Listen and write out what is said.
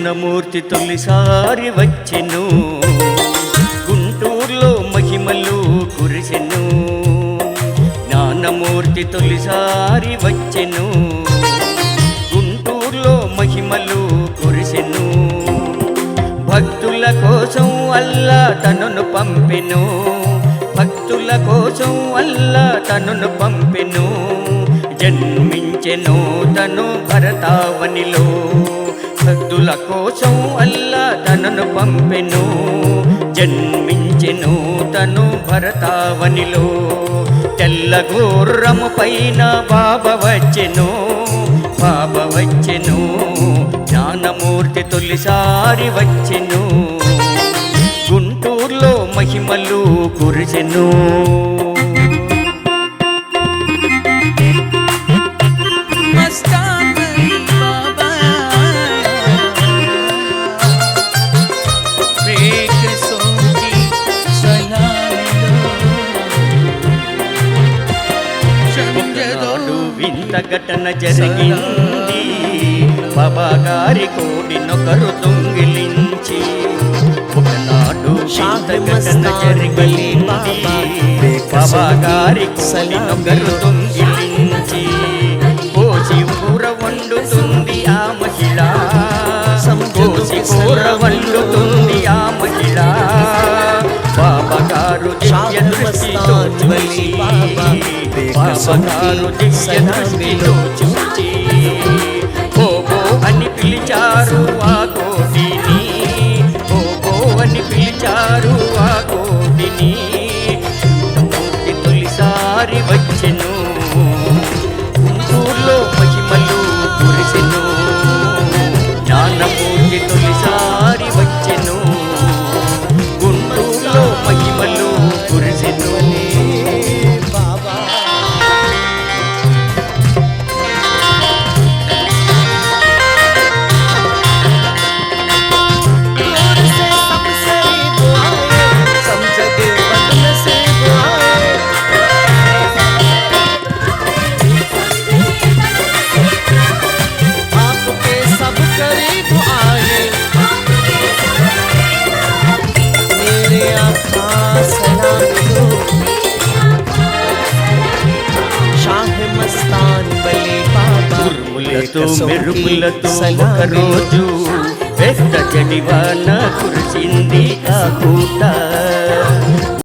జ్ఞానమూర్తి తొలిసారి వచ్చెను, గుంటూరులో మహిమలు కురిసెను. జ్ఞానమూర్తి తొలిసారి వచ్చెను, గుంటూరులో మహిమలు కురిసెను. భక్తుల కోసం అల్లా తనను పంపెను, భక్తుల కోసం అల్లా తనను పంపెను. జన్మించెను తను భరతావనిలో, భక్తుల కోసం అల్లా తనను పంపెను. జన్మించెను తను భరతావనిలో. తెల్ల గుర్రము పైన బాబా వచ్చెను, బాబా వచ్చెను. జ్ఞానమూర్తి తొలిసారి వచ్చెను, గుంటూరులో మహిమలు కురిసెను. వింత ఘటన జరిగింది, బాబా గారి కోడినొకరు దొంగిలించి. ఒకనాడు వింత ఘటన జరిగింది, బాబా గారి కోడినొకరు దొంగిలించి. కోసి కూర వండుతుంది ఆ మహిళ, కోసి కూర వండుతుంది ఆ మహిళ. బాబా గారు దివ్య దృష్టితో చూసి, బాబా గారు దివ్య దృష్టితో చూచి ఓబో అని పిలిచారు ఆ కోడిని, ఓబో అని పిలిచారు ఆ కోడిని. మూర్తి తొలిసారి వచ్చెను, గుంటూరులో మహిమలు కురిసెను. జ్ఞానమూర్తి తొలిసారి వచ్చెను, గుంటూరులో మహిమలు కురిసెను. మెరుపులతో ఒకరోజు పెద్ద జడివాన కురిసింది ఆ పూట.